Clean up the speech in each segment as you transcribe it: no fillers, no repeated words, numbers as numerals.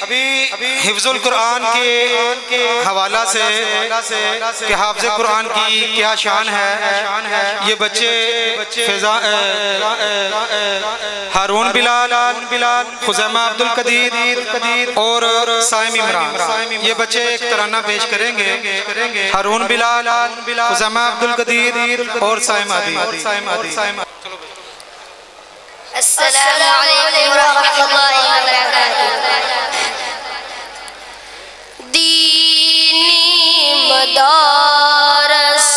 ابھی حفظ القرآن کے حوالہ سے کہ حافظ قرآن کی کیا شان ہے، یہ بچے ہارون بلال، خزیمہ عبدالقدیر اور سائم عمران، یہ بچے ایک ترانہ پیش کریں گے۔ ہارون بلال، خزیمہ عبدالقدیر اور سائم عادی۔ السلام علیکم ورحمۃ اللہ وبرکاتہ۔ دینی مدارس،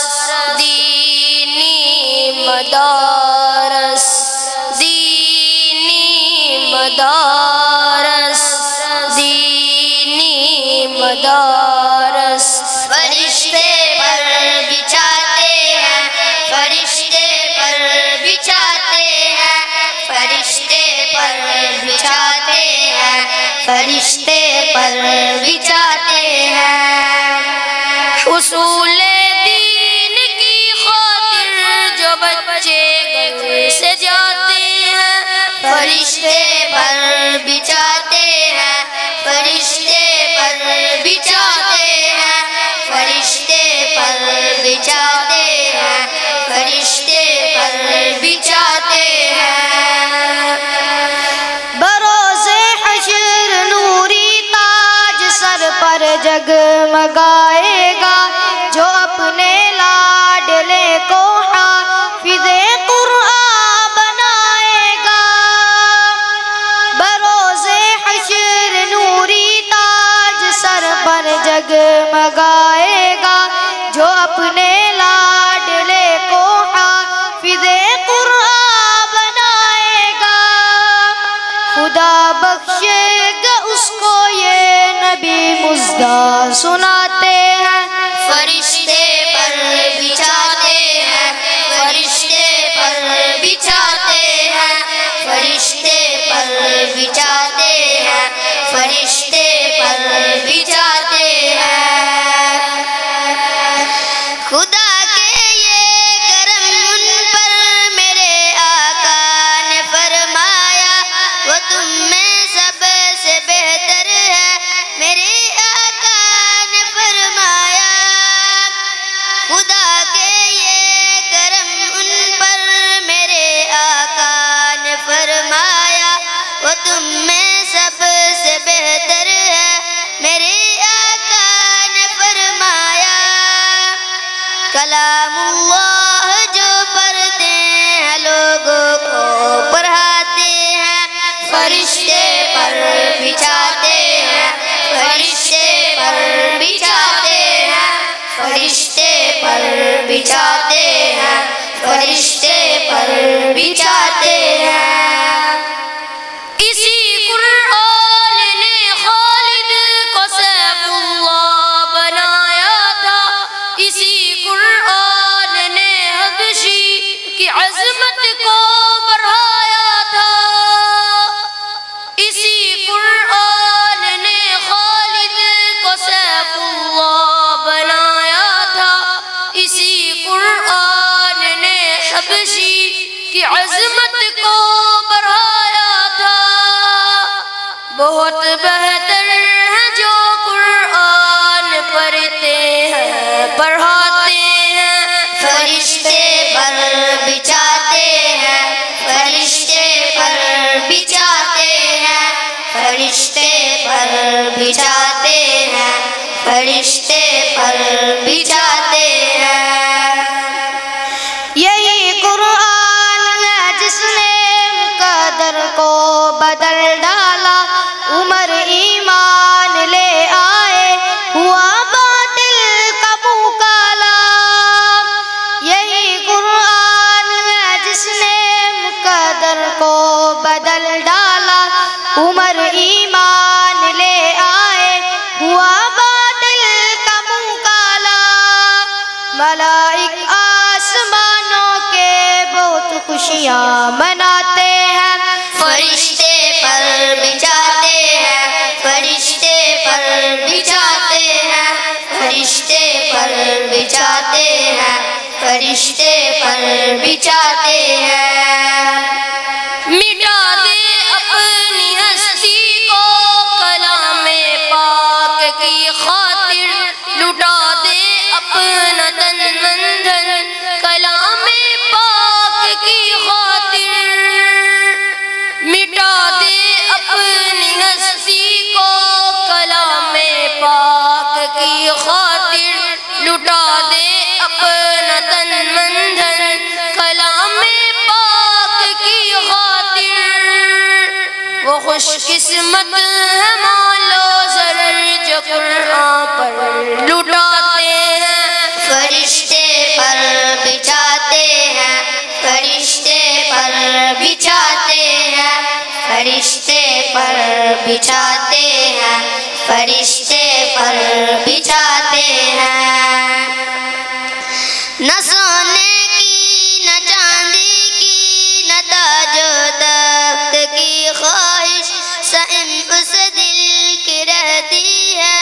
دینی مدارس، دینی مدارس، دینی مدارس، فرشتے پر بچھاتے ہیں، فرشتے پر بچھاتے ہیں، فرشتے پر بچھاتے ہیں، فرشتے پر بچھاتے ہیں۔ اصول دین کی خاطر جو بچے گھر سے جاتے ہیں، فرشتے پر بچھاتے ہیں، فرشتے پر بچھاتے ہیں، فرشتے پر بچھاتے ہیں، فرشتے پر بچھاتے ہیں۔ بروز حشر نوری تاج سر پر جگمگائے گا، جو اپنے لاڈلے کو حافظ قرآن بنائے گا۔ بروز حشر نوری تاج سر پر جگمگائے گا، جو اپنے لاڈلے کو حافظ قرآن بنائے گا۔ خدا بخشے گا اس کو یہ نبی مژدہ سناتے ہیں، فرشتے پر بچھاتے ہیں، فرشتے پر بچھاتے ہیں، فرشتے پر بچھاتے ہیں، فرشتے پر بچھاتے ہیں۔ خدا کے یہ کرم ان پر میرے آقا نے فرمایا، وہ تم میں سب سے بہتر ہے، میرے آقا نے فرمایا۔ خدا کے یہ کرم ان پر میرے آقا نے فرمایا، وہ تم میں سب سے بہتر ہے، میرے آقا نے فرمایا۔ کلام اللہ جو پڑھتے ہیں لوگوں کو پڑھاتے ہیں، فرشتے پر بچھاتے ہیں، فرشتے پر بچھاتے ہیں، فرشتے پر بچھاتے ہیں، فرشتے پر بچھاتے ہیں۔ اسی قرآن نے خالد کو سیف اللہ بنایا تھا، اسی قرآن نے حبشی کی عظمت کو بڑھایا تھا، اسی قرآن نے خالد کو سیف اللہ بنایا تھا، اسی قرآن نے حبشی کی عظمت کو بڑھایا تھا۔ بہت بہتر ہے جو قرآن پڑھتے ہیں پڑھاتے ہیں، فرشتے پر بچھاتے ہیں، فرشتے پر بچھاتے ہیں، فرشتے پر بچھاتے ہیں، فرشتے پر بچھاتے ہیں۔ یہی قرآن ہے جس نے مقدر کو بدل ڈالا، عمر ایمان لے آئے، ہوا باطل کا منہ کالا۔ یہی قرآن ہے جس نے مقدر کو بدل ڈالا، عمر ایمان لے آئے، ہوا باطل کا منہ کالا۔ ملائک آسمانوں کے بہت خوشیاں مناتے ہیں، فرشتے پر بچھاتے ہیں، فرشتے پر بچھاتے ہیں، فرشتے پر بچھاتے ہیں، فرشتے پر بچھاتے ہیں۔ مٹا دے اپنی ہستی کو قسمت ہے مولو ضرر جو قرآن پر لٹاتے ہیں، فرشتے پر بچھاتے ہیں، فرشتے پر بچھاتے ہیں، فرشتے پر بچھاتے ہیں، فرشتے پر بچھاتے ہیں۔ نہ سونے کی نہ چاندی کی نہ تاج و تخت کی خواہش سائم اس دل کی رہتی ہے،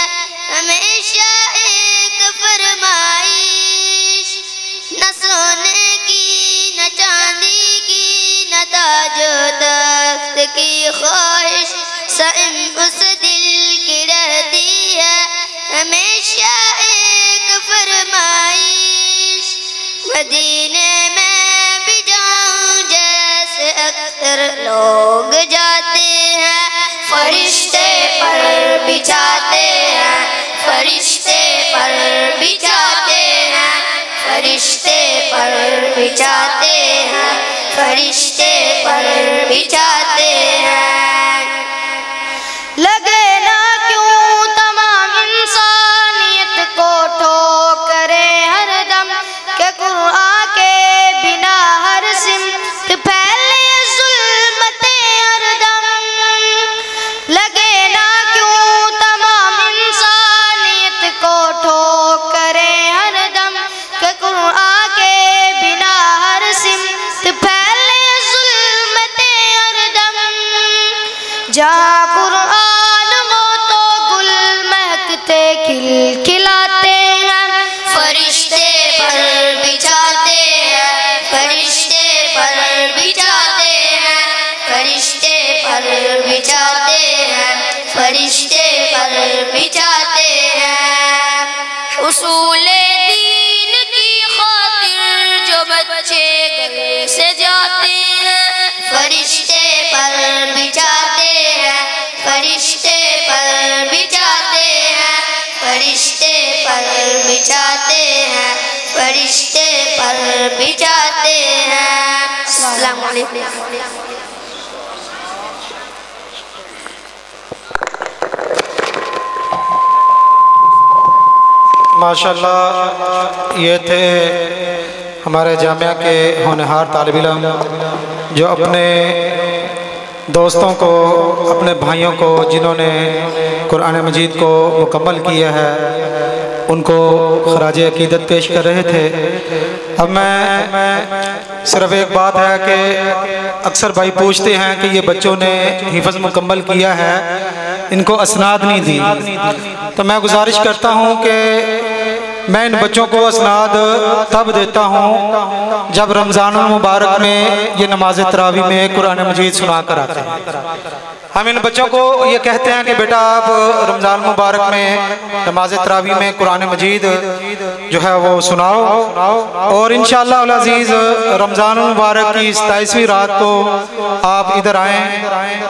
ہمیشہ ایک فرمائش۔ نہ سونے کی نہ چاندی کی نہ تاج و تخت کی خواہش سائم اس دل کی رہتی ہے، ہمیشہ ایک فرمائش۔ مدینے میں بھی جاؤں جیسے اکثر لوگ جاتے ہیں، فرشتے پر بچھاتے ہیں، فرشتے پر بچھاتے ہیں، فرشتے پر بچھاتے ہیں، فرشتے پر بچھاتے ہیں۔ لگے نہ کیوں تمام انسانیت کو ٹھوکرے ہر دم کہ قرآن کے بنا ہر سمت پھیلے ظلمتیں ہر دم۔ لگے نہ کیوں تمام انسانیت کو ٹھوکرے ہر دم کہ قرآن کے بنا ہر سمت پھیلے ظلمتیں ہر دم۔ جہاں قرآن ہو تو گل مہکتے کھلکھلاتے ہیں، فرشتے پر بچھاتے ہیں، فرشتے پر بچھاتے ہیں، فرشتے پر بچھاتے ہیں، فرشتے پر بچھاتے ہیں۔ اصول دین کی خاطر جو بچے گھر سے جاتے ہیں، فرشتے پر بچھاتے ہیں، فرشتے پر بچھاتے ہیں، فرشتے پر بچھاتے ہیں، فرشتے پر بچھاتے ہیں۔ السلام علیکم۔ ماشاءاللہ یہ تھے ہمارے جامعہ کے ہونہار طالب علم جو اپنے دوستوں کو، اپنے بھائیوں کو جنہوں نے قرآن مجید کو مکمل کیا ہے ان کو خراج عقیدت پیش کر رہے تھے۔ اب میں صرف ایک بات ہے کہ اکثر بھائی پوچھتے ہیں کہ یہ بچوں نے حفظ مکمل کیا ہے، ان کو اسناد نہیں دی، تو میں گزارش کرتا ہوں کہ میں ان بچوں کو اسناد تب دیتا ہوں جب رمضان المبارک میں یہ نماز تراویح میں قرآن مجید سنا کر آتے ہیں۔ ہم ان بچوں کو یہ کہتے ہیں کہ بیٹا آپ رمضان مبارک میں نماز تراویح میں قرآن مجید جو ہے وہ سناؤ، اور انشاءاللہ العزیز رمضان المبارک کی 27ویں رات کو آپ ادھر آئیں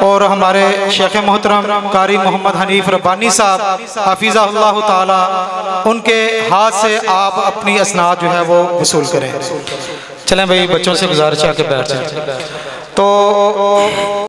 اور ہمارے شیخ محترم قاری محمد حنیف ربانی صاحب حفظہ اللہ تعالی ان کے ہاتھ سے آپ اپنی اسناد جو ہے وہ وصول کریں۔ چلیں بھائی بچوں سے گزارش ہے کہ بیٹھ جائیں۔ تو